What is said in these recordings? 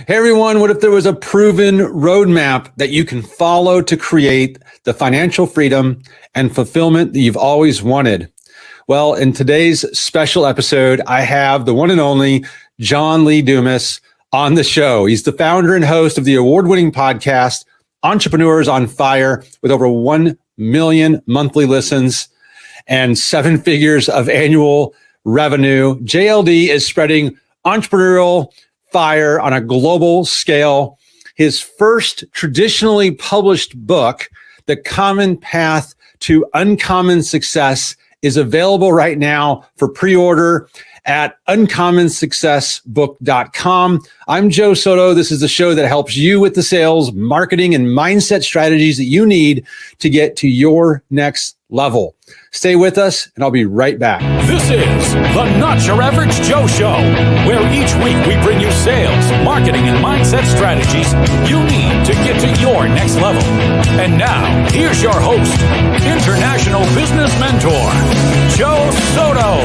Hey everyone, what if there was a proven roadmap that you can follow to create the financial freedom and fulfillment that you've always wanted? Well, in today's special episode, I have the one and only John Lee Dumas on the show. He's the founder and host of the award-winning podcast, Entrepreneurs on Fire, with over 1 million monthly listens and 7 figures of annual revenue. JLD is spreading entrepreneurial fire on a global scale. His first traditionally published book, The Common Path to Uncommon Success, is available right now for pre-order at uncommonsuccessbook.com. I'm Joe Soto. This is the show that helps you with the sales, marketing, and mindset strategies that you need to get to your next level. Stay with us, and I'll be right back. This is the Not Your Average Joe Show, where each week we bring you sales, marketing, and mindset strategies you need to get to your next level. And now, here's your host, international business mentor, Joe Soto.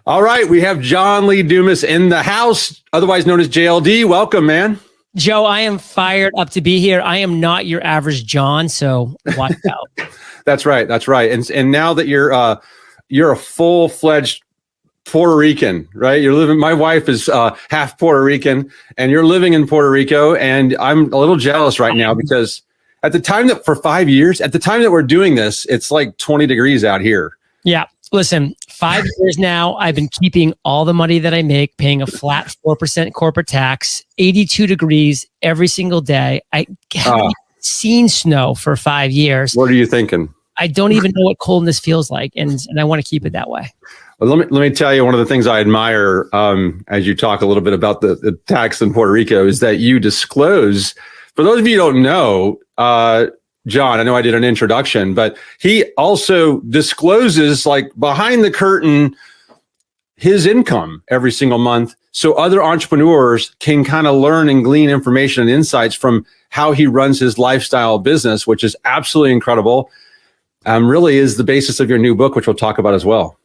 All right, we have John Lee Dumas in the house, otherwise known as JLD. Welcome, man. Joe, I am fired up to be here. I am not your average John, so watch out. That's right. That's right. And now that you're a full-fledged Puerto Rican, right? You're living. My wife is half Puerto Rican, and you're living in Puerto Rico. And I'm a little jealous right now because at the time that for 5 years, at the time that we're doing this, it's like 20 degrees out here. Yeah. Listen, 5 years now, I've been keeping all the money that I make, paying a flat 4% corporate tax, 82 degrees every single day. I haven't seen snow for 5 years. What are you thinking? I don't even know what coldness feels like, and I want to keep it that way. Well, let me tell you, one of the things I admire as you talk a little bit about the tax in Puerto Rico is that you disclose, for those of you who don't know, John, I know I did an introduction, but he also discloses, like, behind the curtain, his income every single month, so other entrepreneurs can kind of learn and glean information and insights from how he runs his lifestyle business, which is absolutely incredible. Really is the basis of your new book, which we'll talk about as well.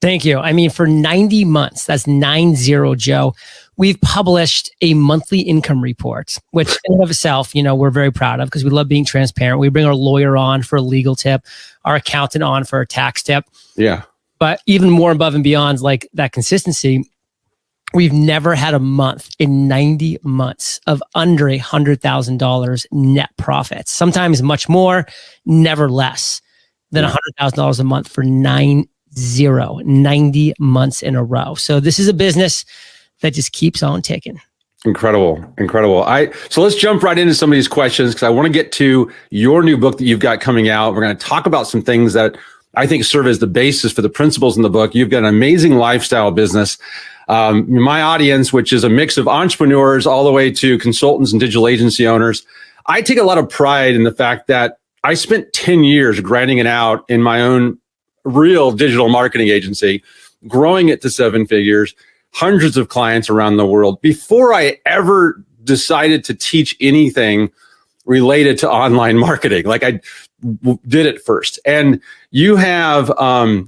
Thank you. I mean, for 90 months, that's 90, Joe, we've published a monthly income report, which in and of itself, we're very proud of because we love being transparent. We bring our lawyer on for a legal tip, our accountant on for a tax tip. Yeah. But even more above and beyond, like that consistency, we've never had a month in 90 months of under $100,000 net profits. Sometimes much more, never less than $100,000 a month for 90 months in a row. So this is a business that just keeps on ticking. Incredible. So let's jump right into some of these questions because I want to get to your new book that you've got coming out. We're going to talk about some things that I think serve as the basis for the principles in the book. You've got an amazing lifestyle business. My audience, which is a mix of entrepreneurs all the way to consultants and digital agency owners, I take a lot of pride in the fact that I spent 10 years grinding it out in my own real digital marketing agency, growing it to 7 figures, hundreds of clients around the world before I ever decided to teach anything related to online marketing. Like I did it first. And you have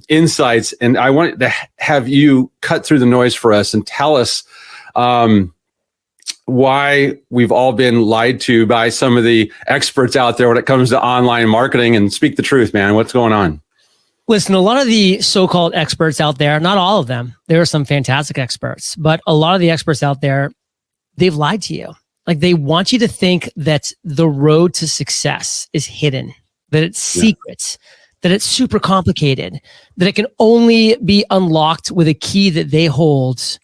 insights, and I want to have you cut through the noise for us and tell us why we've all been lied to by some of the experts out there when it comes to online marketing, and speak the truth, man. What's going on? Listen, a lot of the so-called experts out there, not all of them, there are some fantastic experts, but a lot of the experts out there, they've lied to you. Like they want you to think that the road to success is hidden, that it's secrets, that it's super complicated, that it can only be unlocked with a key that they hold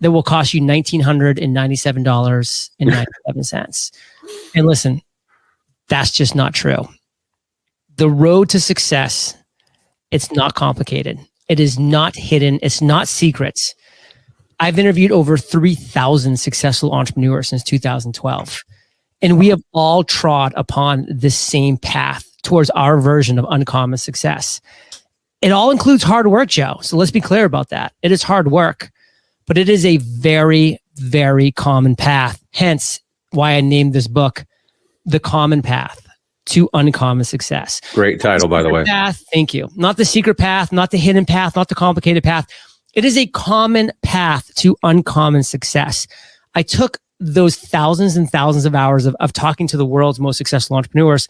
that will cost you $1,997.97. And listen, that's just not true. The road to success, it's not complicated. It is not hidden. It's not secrets. I've interviewed over 3,000 successful entrepreneurs since 2012. And we have all trod upon the same path towards our version of uncommon success. It all includes hard work, Joe. So let's be clear about that. It is hard work, but it is a very, very common path. Hence why I named this book, The Common Path to Uncommon Success. Great title, by the way. Path, thank you. Not the secret path, not the hidden path, not the complicated path. It is a common path to uncommon success. I took those thousands and thousands of hours of talking to the world's most successful entrepreneurs,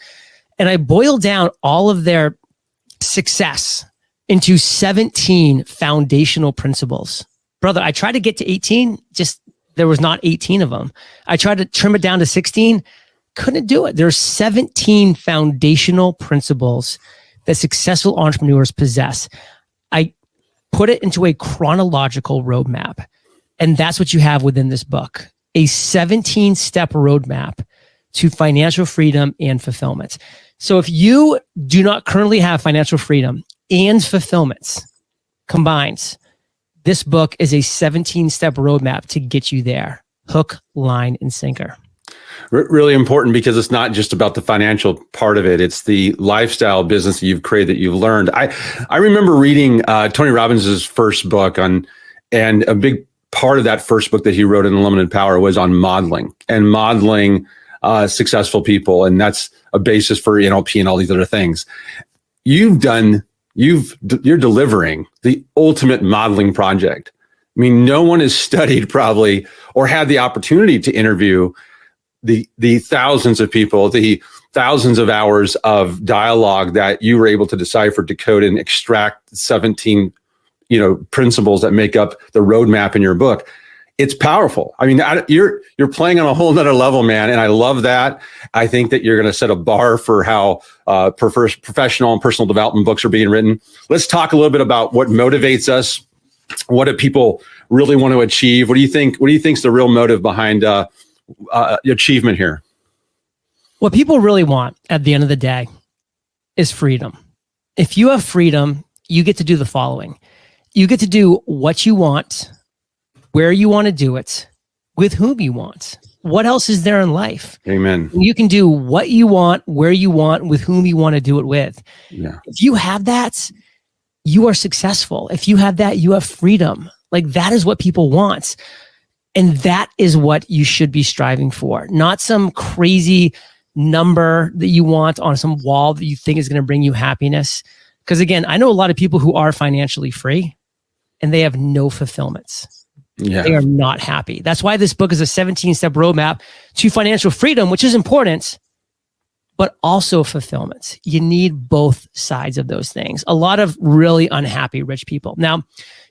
and I boiled down all of their success into 17 foundational principles. Brother, I tried to get to 18, just there was not 18 of them. I tried to trim it down to 16, couldn't do it. There's 17 foundational principles that successful entrepreneurs possess. I put it into a chronological roadmap, and that's what you have within this book. A 17-step roadmap to financial freedom and fulfillment. So if you do not currently have financial freedom and fulfillment combined, this book is a 17-step roadmap to get you there. Hook, line, and sinker. Really important, because it's not just about the financial part of it. It's the lifestyle business that you've created, that you've learned. I remember reading Tony Robbins' first book and a big part of that first book that he wrote in Unlimited Power was on modeling successful people. And that's a basis for NLP and all these other things. You're delivering the ultimate modeling project. I mean, no one has studied probably or had the opportunity to interview the thousands of people, the thousands of hours of dialogue that you were able to decipher, decode, and extract 17, principles that make up the roadmap in your book. It's powerful. I mean, you're playing on a whole nother level, man. And I love that. I think that you're going to set a bar for how professional and personal development books are being written. Let's talk a little bit about what motivates us. What do people really want to achieve? What do you think? What do you think is the real motive behind achievement here? What people really want at the end of the day is freedom. If you have freedom, you get to do the following. You get to do what you want, where you want to do it, with whom you want. What else is there in life? Amen. You can do what you want, where you want, with whom you want to do it with. Yeah. If you have that, you are successful. If you have that, you have freedom. Like, that is what people want. And that is what you should be striving for, not some crazy number that you want on some wall that you think is going to bring you happiness. Because again, I know a lot of people who are financially free and they have no fulfillment. Yeah. They are not happy. That's why this book is a 17-step roadmap to financial freedom, which is important, but also fulfillment. You need both sides of those things. A lot of really unhappy rich people. Now,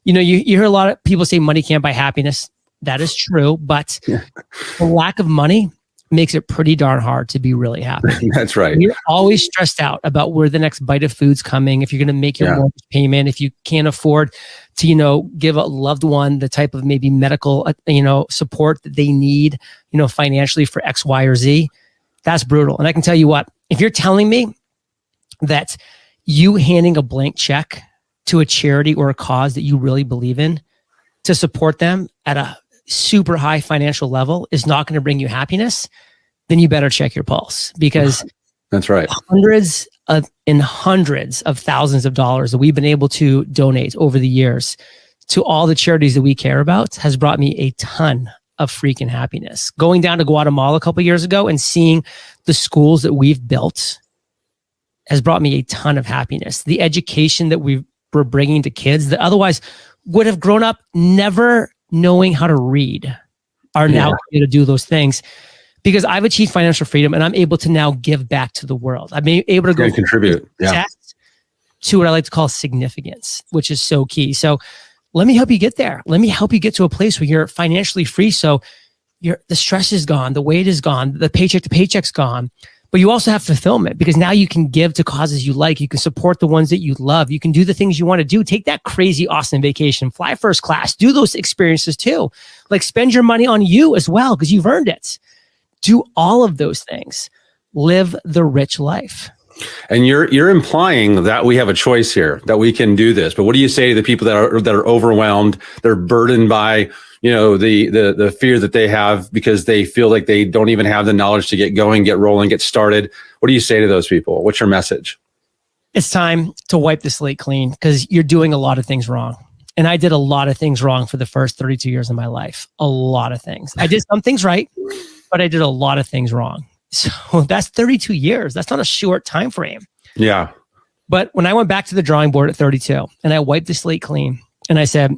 you hear a lot of people say money can't buy happiness. That is true, but the lack of money makes it pretty darn hard to be really happy. That's right. You're always stressed out about where the next bite of food's coming, if you're going to make your mortgage payment, if you can't afford to, give a loved one the type of maybe medical, support that they need, financially for X, Y, or Z. That's brutal. And I can tell you what, if you're telling me that you handing a blank check to a charity or a cause that you really believe in to support them at a super high financial level is not going to bring you happiness, then you better check your pulse, because that's right. Hundreds of thousands of dollars that we've been able to donate over the years to all the charities that we care about has brought me a ton of freaking happiness. Going down to Guatemala a couple of years ago and seeing the schools that we've built has brought me a ton of happiness. The education that we're bringing to kids that otherwise would have grown up never knowing how to read are now able to do those things, because I've achieved financial freedom and I'm able to now give back to the world. I'm able to go contribute to what I like to call significance, which is so key. So let me help you get there. Let me help you get to a place where you're financially free. So the stress is gone, the weight is gone, the paycheck to paycheck's gone, but you also have fulfillment, because now you can give to causes you like. You can support the ones that you love. You can do the things you want to do. Take that crazy awesome vacation, fly first class, do those experiences too. Like, spend your money on you as well, because you've earned it. Do all of those things. Live the rich life. And you're implying that we have a choice here, that we can do this. But what do you say to the people that are overwhelmed? They're burdened by the fear that they have because they feel like they don't even have the knowledge to get going, get rolling, get started. What do you say to those people? What's your message? It's time to wipe the slate clean, because you're doing a lot of things wrong. And I did a lot of things wrong for the first 32 years of my life. A lot of things. I did some things right, but I did a lot of things wrong. So that's 32 years. That's not a short time frame. Yeah. But when I went back to the drawing board at 32 and I wiped the slate clean and I said,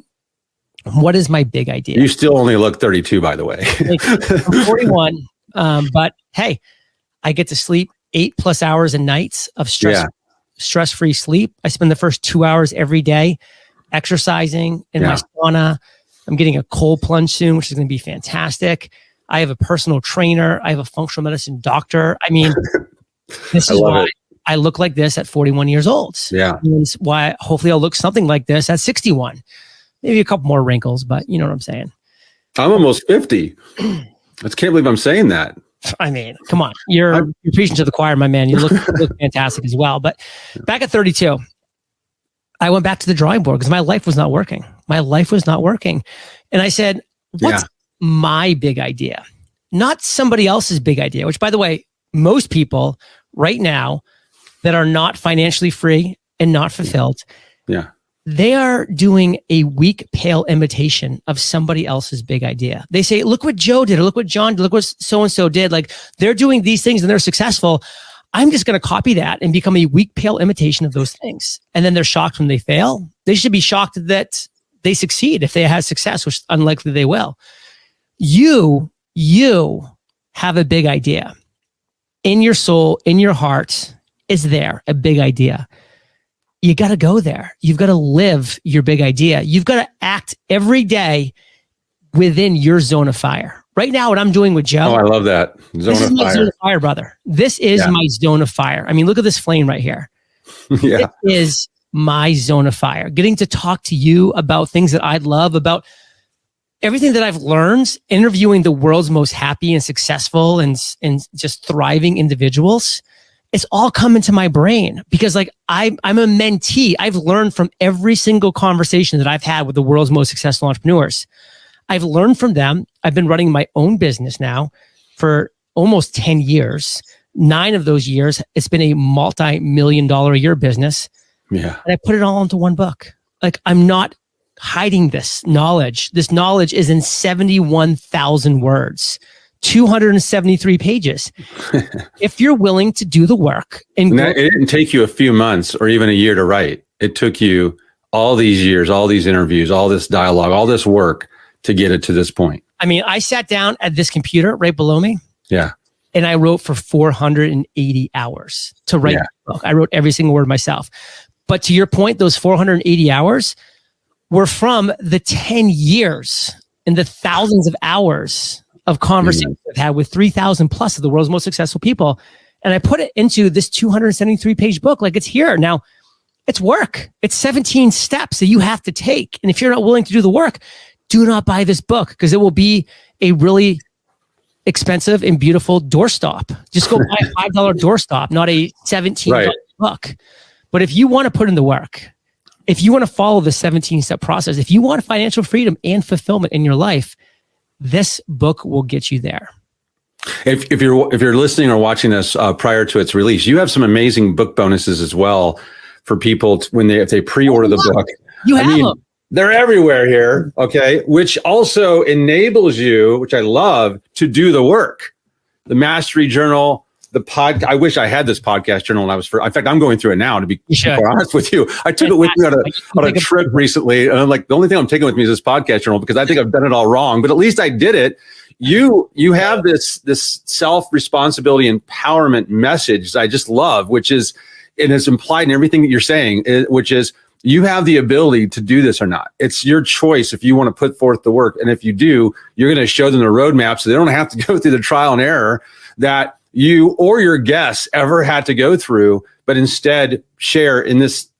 What is my big idea? You still only look 32, by the way. I'm 41, but hey, I get to sleep 8+ hours a night of stress-free sleep. I spend the first 2 hours every day exercising in my sauna. I'm getting a cold plunge soon, which is going to be fantastic. I have a personal trainer. I have a functional medicine doctor. I mean, this is why I look like this at 41 years old. Yeah. It's why hopefully I'll look something like this at 61. Maybe a couple more wrinkles, but you know what I'm saying. I'm almost 50. I just can't believe I'm saying that. I mean, come on. You're preaching to the choir, my man. You look fantastic as well. But back at 32, I went back to the drawing board because my life was not working. And I said, what's my big idea? Not somebody else's big idea, which, by the way, most people right now that are not financially free and not fulfilled, they are doing a weak, pale imitation of somebody else's big idea. They say, look what Joe did, or look what John did, look what so-and-so did. Like, they're doing these things and they're successful. I'm just going to copy that and become a weak, pale imitation of those things. And then they're shocked when they fail. They should be shocked that they succeed if they have success, which unlikely they will. You have a big idea. In your soul, in your heart, is there a big idea? You got to go there. You've got to live your big idea. You've got to act every day within your zone of fire. Right now, what I'm doing with Joe. Oh, I love that. This is my zone of fire, brother. This is my zone of fire. I mean, look at this flame right here. It is my zone of fire. Getting to talk to you about things that I love, about everything that I've learned, interviewing the world's most happy and successful and just thriving individuals. It's all come into my brain because I'm a mentee. I've learned from every single conversation that I've had with the world's most successful entrepreneurs. I've learned from them. I've been running my own business now for almost 10 years. 9 of those years, it's been a multi-million-dollar a year business. Yeah. And I put it all into one book. I'm not hiding this knowledge. This knowledge is in 71,000 words. 273 pages. If you're willing to do the work and it didn't take you a few months or even a year to write. It took you all these years, all these interviews, all this dialogue, all this work to get it to this point. I mean, I sat down at this computer right below me. Yeah. And I wrote for 480 hours to write the book. I wrote every single word myself. But to your point, those 480 hours were from the 10 years and the thousands of hours of conversations I've had with 3,000 plus of the world's most successful people. And I put it into this 273 page book. It's here. Now, it's work. It's 17 steps that you have to take. And if you're not willing to do the work, do not buy this book because it will be a really expensive and beautiful doorstop. Just go buy a $5 doorstop, not a $17 book. But if you want to put in the work, if you want to follow the 17-step process, if you want financial freedom and fulfillment in your life, this book will get you there. If you're listening or watching this prior to its release, you have some amazing book bonuses as well for people if they pre-order the book. You have them. They're everywhere here, okay? Which also enables you, which I love, to do the work. The Mastery Journal, I wish I had this podcast journal when I was in fact, I'm going through it now to be quite honest with you. I took it with me on a trip recently. And I'm like, the only thing I'm taking with me is this podcast journal because I think I've done it all wrong, but at least I did it. You have this self-responsibility empowerment message that I just love, which is, and it's implied in everything that you're saying, which is you have the ability to do this or not. It's your choice if you want to put forth the work. And if you do, you're going to show them the roadmap so they don't have to go through the trial and error that you or your guests ever had to go through, but instead share in this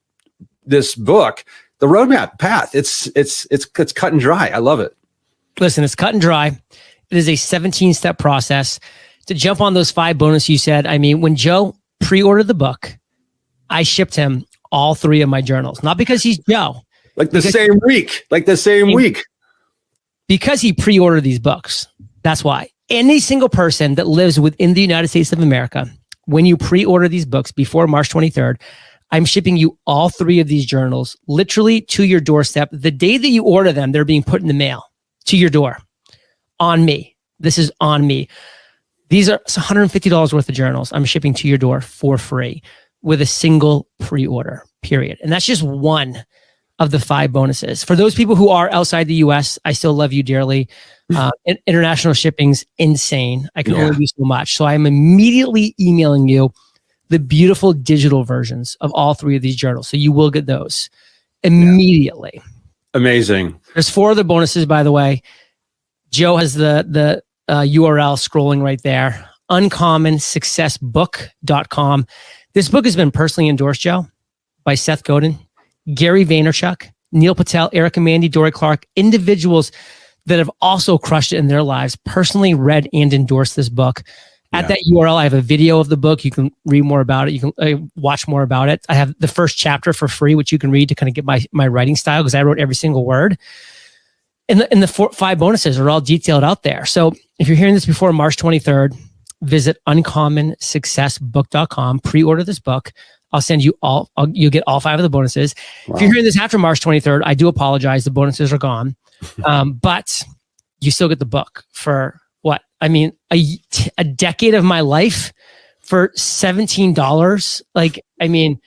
book the roadmap path. It's cut and dry. I love it. Listen, it's cut and dry. It is a 17-step process. To jump on those 5 bonus you said, I mean, when Joe pre-ordered the book, I shipped him all 3 of my journals. Not because he's Joe. The same week. Because he pre-ordered these books. That's why. Any single person that lives within the United States of America, when you pre-order these books before March 23rd, I'm shipping you all 3 of these journals literally to your doorstep. The day that you order them, they're being put in the mail to your door on me. This is on me. These are $150 worth of journals I'm shipping to your door for free with a single pre-order, period. And that's just one of the 5 bonuses. For those people who are outside the US, I still love you dearly. International shipping's insane. I can only do so much. So I'm immediately emailing you the beautiful digital versions of all 3 of these journals. So you will get those immediately. Amazing. There's 4 other bonuses, by the way. Joe has the URL scrolling right there. uncommonsuccessbook.com. This book has been personally endorsed, Joe, by Seth Godin, Gary Vaynerchuk, Neil Patel, Erica Mandy, Dory Clark, individuals that have also crushed it in their lives, personally read and endorsed this book. At that URL, I have a video of the book. You can read more about it. You can watch more about it. I have the first chapter for free, which you can read to kind of get my writing style, because I wrote every single word. And the 5 bonuses are all detailed out there. So if you're hearing this before March 23rd, visit uncommonsuccessbook.com, pre-order this book. I'll send you you'll get all 5 of the bonuses. Wow. If you're hearing this after March 23rd, I do apologize. The bonuses are gone. But you still get the book for what? I mean, a decade of my life for $17. Like, I mean,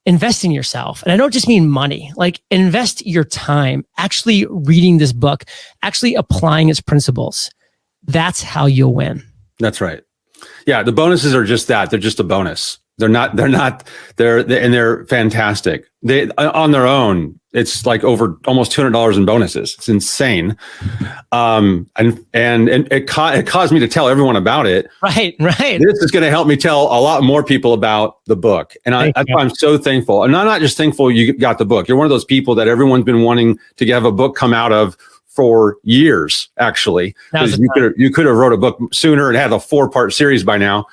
invest in yourself. And I don't just mean money, like invest your time actually reading this book, actually applying its principles. That's how you'll win. That's right. Yeah. The bonuses are just that. They're just a bonus. They're fantastic. They, on their own, it's like over almost $200 in bonuses. It's insane. And it caused me to tell everyone about it. Right. This is going to help me tell a lot more people about the book. And that's why I'm so thankful. And I'm not just thankful you got the book. You're one of those people that everyone's been wanting to have a book come out of for years, actually. Because you could have wrote a book sooner and had a 4-part series by now.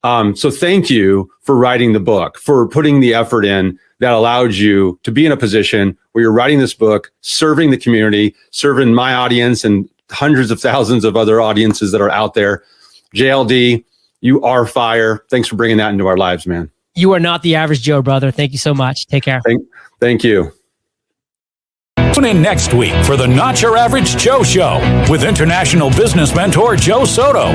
So thank you for writing the book, for putting the effort in that allowed you to be in a position where you're writing this book, serving the community, serving my audience and hundreds of thousands of other audiences that are out there. JLD, you are fire. Thanks for bringing that into our lives, man. You are not the average Joe, brother. Thank you so much. Take care. Thank you. Tune in next week for the Not Your Average Joe Show with international business mentor Joe Soto.